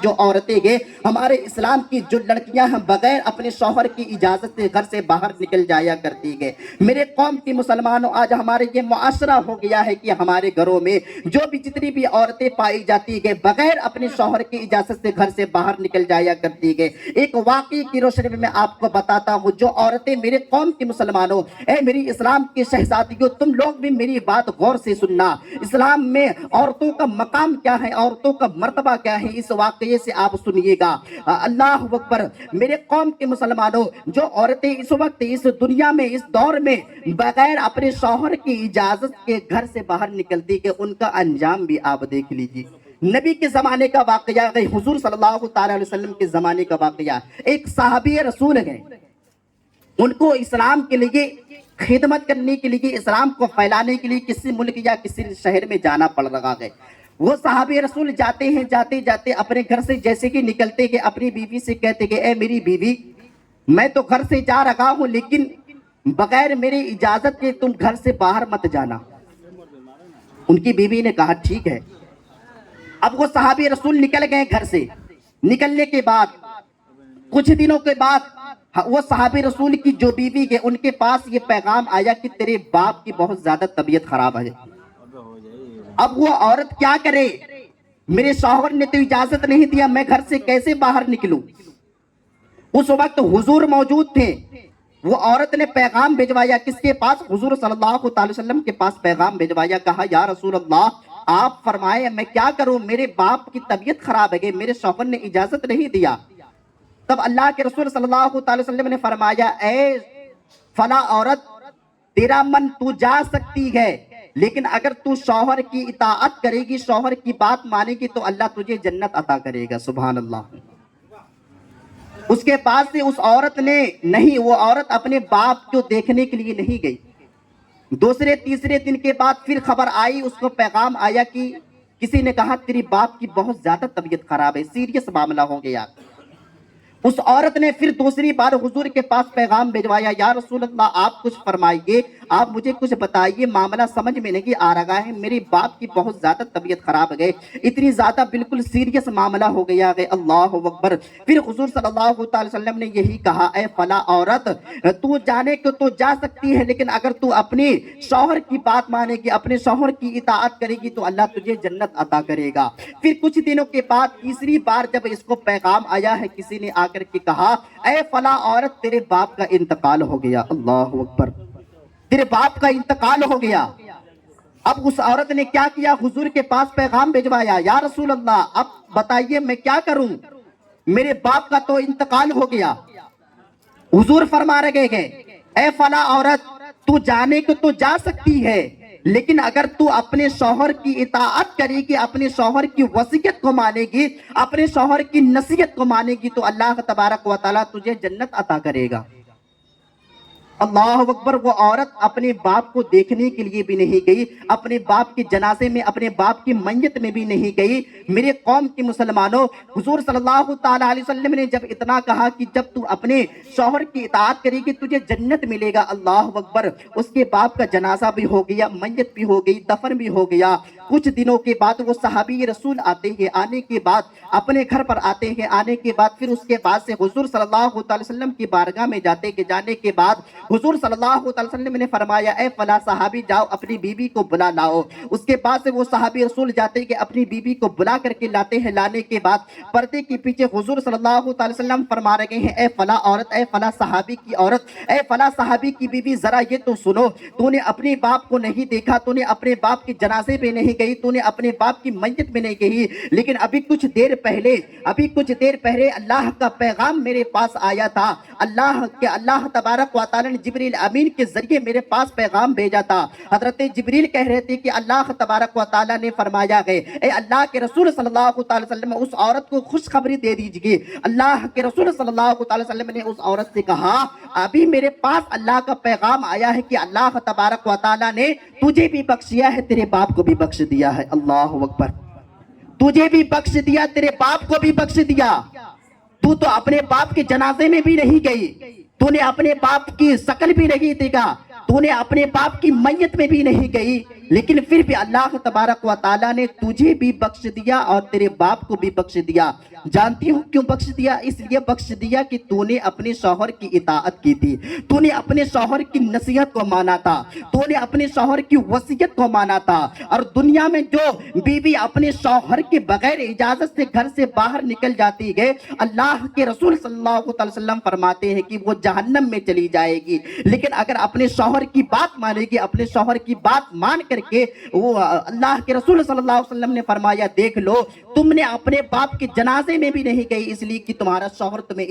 جو عورتیں ہیں، ہمارے اسلام کی جو لڑکیاں ہیں، بغیر اپنے شوہر کی اجازت سے گھر سے باہر نکل جایا کرتی ہے۔ میرے قوم کی مسلمانوں، آج ہمارے یہ معاشرہ ہو گیا ہے کہ ہمارے گھروں میں جو بھی جتنی بھی عورتیں پائی جاتی ہیں، بغیر اپنے شوہر کی اجازت سے گھر سے باہر نکل جایا کرتی ہے۔ ایک واقعی کی روشنی میں آپ کو بتاتا ہوں، جو عورتیں میرے قوم کی مسلمانوں، اے میری اسلام کی شہزادیوں، تم لوگ بھی میری بات غور سے سننا۔ اسلام میں عورتوں کا مقام کیا ہے، عورتوں کا مرتبہ کیا ہے، اس واقعے سے آپ سنیے گا۔ اللہ اکبر۔ میرے قوم کے مسلمانوں، جو عورتیں اس وقت اس دنیا میں، اس دور میں بغیر اپنے شوہر کی اجازت کے گھر سے باہر نکلتی کہ ان کا انجام بھی آپ دیکھ لیجیے۔ نبی کے زمانے کا واقعہ ہے، حضور صلی اللہ تعالی علیہ وسلم کے زمانے کا واقعہ۔ ایک صحابی رسول ہے، ان کو اسلام کے لیے خدمت کرنے کے لیے، اسلام کو پھیلانے کے لیے کسی ملک یا کسی شہر میں جانا پڑ رہا ہے۔ وہ صحابی رسول جاتے ہیں، جاتے جاتے اپنے گھر سے جیسے کہ نکلتے کہ اپنی بیوی سے کہتے کہ اے میری بیوی، میں تو گھر سے جا رہا ہوں لیکن بغیر میری اجازت کے تم گھر سے باہر مت جانا۔ ان کی بیوی نے کہا ٹھیک ہے۔ اب وہ صحابی رسول نکل گئے گھر سے۔ نکلنے کے بعد کچھ دنوں کے بعد وہ صحابی رسول کی جو بیوی ہے، ان کے پاس یہ پیغام آیا کہ تیرے باپ کی بہت زیادہ طبیعت خراب ہے۔ اب وہ عورت کیا کرے؟ میرے شوہر نے تو اجازت نہیں دیا، میں گھر سے کیسے باہر نکلوں؟ اس وقت حضور موجود تھے۔ وہ عورت نے پیغام بھیجوایا، کس کے پاس؟ حضور صلی اللہ علیہ وسلم کے پاس پیغام بھیجوایا۔ کہا یا رسول اللہ، آپ فرمائے میں کیا کروں، میرے باپ کی طبیعت خراب ہے، میرے شوہر نے اجازت نہیں دیا۔ تب اللہ کے رسول صلی اللہ علیہ وسلم نے فرمایا، اے فلاں عورت، تیرا من تو جا سکتی ہے، لیکن اگر تو شوہر کی اطاعت کرے گی، شوہر کی بات مانے گی تو اللہ تجھے جنت عطا کرے گا۔ سبحان اللہ۔ اس کے بعد سے اس عورت نے نہیں، وہ عورت اپنے باپ کو دیکھنے کے لیے نہیں گئی۔ دوسرے تیسرے دن کے بعد پھر خبر آئی، اس کو پیغام آیا کہ کسی نے کہا تیری باپ کی بہت زیادہ طبیعت خراب ہے، سیریس معاملہ ہو گیا۔ اس عورت نے پھر دوسری بار حضور کے پاس پیغام بھیجوایا، یا رسول اللہ آپ کچھ فرمائیے، آپ مجھے کچھ بتائیے، معاملہ سمجھ میں نہیں آ رہا ہے، میرے باپ کی بہت زیادہ طبیعت خراب ہے، اتنی زیادہ بالکل سیریس معاملہ ہو گیا ہے۔ اللہ اکبر۔ پھر حضور صلی اللہ علیہ وسلم نے یہی کہا، اے فلاں عورت، تو جانے کو تو جا سکتی ہے، لیکن اگر تو اپنے شوہر کی بات مانے گی، اپنے شوہر کی اطاعت کرے گی تو اللہ تجھے جنت عطا کرے گا۔ پھر کچھ دنوں کے بعد تیسری بار جب اس کو پیغام آیا ہے، کسی نے آ کر کے کہا، اے فلاں عورت، تیرے باپ کا انتقال ہو گیا۔ اللہ اکبر۔ تیرے باپ کا انتقال ہو گیا۔ اب اس عورت نے کیا کیا؟ حضور کے پاس پیغام بھیجوایا، یا رسول اللہ اب بتائیے میں کیا کروں، میرے باپ کا تو انتقال ہو گیا۔ حضور فرما رہے ہیں، اے فلاں عورت، تو جانے کو تو جا سکتی ہے، لیکن اگر تو اپنے شوہر کی اطاعت کرے گی، اپنے شوہر کی وصیت کو مانے گی، اپنے شوہر کی نصیحت کو مانے گی تو اللہ تبارک و تعالیٰ تجھے جنت عطا کرے گا۔ اللہ اکبر۔ وہ عورت اپنے باپ کو دیکھنے کے لیے بھی نہیں گئی، اپنے باپ کے جنازے میں، اپنے باپ کی میت میں بھی نہیں گئی۔ میرے قوم کے مسلمانوں، حضور صلی اللہ تعالیٰ علیہ وسلم نے جب اتنا کہا کہ جب تو اپنے شوہر کی اطاعت کرے گی تجھے جنت ملے گا، اللہ اکبر، اس کے باپ کا جنازہ بھی ہو گیا، میت بھی ہو گئی، دفن بھی ہو گیا۔ کچھ دنوں کے بعد وہ صحابی رسول آتے ہیں، آنے کے بعد اپنے گھر پر آتے ہیں، آنے کے بعد پھر اس کے بعد سے حضور صلی اللہ علیہ وسلم کی بارگاہ میں جاتے ہیں۔ جانے کے بعد حضور صلی اللہ علیہ وسلم نے فرمایا، اے فلاں صحابی، جاؤ اپنی بیوی کو بلا لاؤ۔ اس کے بعد سے وہ صحابی رسول جاتے ہیں کہ اپنی بیوی کو بلا کر کے لاتے ہیں۔ لانے کے بعد پردے کے پیچھے حضور صلی اللہ علیہ وسلم فرما رہے ہیں، اے فلاں عورت، اے فلاں صحابی کی عورت، اے فلاں صحابی کی بیوی، ذرا یہ تو سنو، تو نے اپنے باپ کو نہیں دیکھا، تو نے اپنے باپ کے جنازے پہ نہیں گئی، تو نے اپنے باپ کی میت میں نہیں گئی، لیکن ابھی کچھ دیر پہلے اللہ کا پیغام میرے پاس آیا تھا۔ اللہ تبارک و تعالی نے جبریل امین کے ذریعے میرے پاس پیغام بھیجا تھا۔ حضرت جبریل کہہ رہے تھے کہ اللہ تبارک و تعالی نے فرمایا ہے، اے اللہ کے رسول صلی اللہ علیہ وسلم، اس عورت کو خوشخبری دے دیجئے۔ اللہ کے رسول صلی اللہ علیہ وسلم نے اس عورت سے کہا، ابھی میرے پاس اللہ کا پیغام آیا ہے کہ اللہ تبارک و تعالی نے تجھے بھی بخشیا ہے، تیرے باپ کو بھی بخش دیا ہے۔ اللہ اکبر۔ تجھے بھی بخش دیا، تیرے باپ کو بھی بخش دیا۔ تو اپنے باپ کے جنازے میں بھی نہیں گئی، تو نے اپنے باپ کی شکل بھی نہیں دیکھا، تو نے اپنے باپ کی میت میں بھی نہیں گئی، لیکن پھر بھی اللہ تبارک و تعالیٰ نے تجھے بھی بخش دیا اور تیرے باپ کو بھی بخش دیا. جانتی ہوں کیوں بخش دیا؟ اس لیے بخش دیا کہ تو نے اپنے شوہر کی اطاعت کی تھی, تو نے اپنے شوہر کی نصیحت کو مانا تھا, تو نے اپنے شوہر کی وصیت کو مانا تھا. اور دنیا میں جو بیوی اپنے شوہر کے بغیر اجازت سے گھر سے باہر نکل جاتی ہے, اللہ کے رسول صلی اللہ علیہ وسلم فرماتے ہیں کہ وہ جہنم میں چلی جائے گی. لیکن اگر اپنے شوہر کی بات مانے گی, اپنے شوہر کی بات مان کر کے, وہ اللہ کے رسول صلی اللہ علیہ وسلم نے فرمایا دیکھ لو, تم نے اپنے باپ کے جنازے میں بھی نہیں گئی, اس لیے کہ تمہارا شوہر تمہیں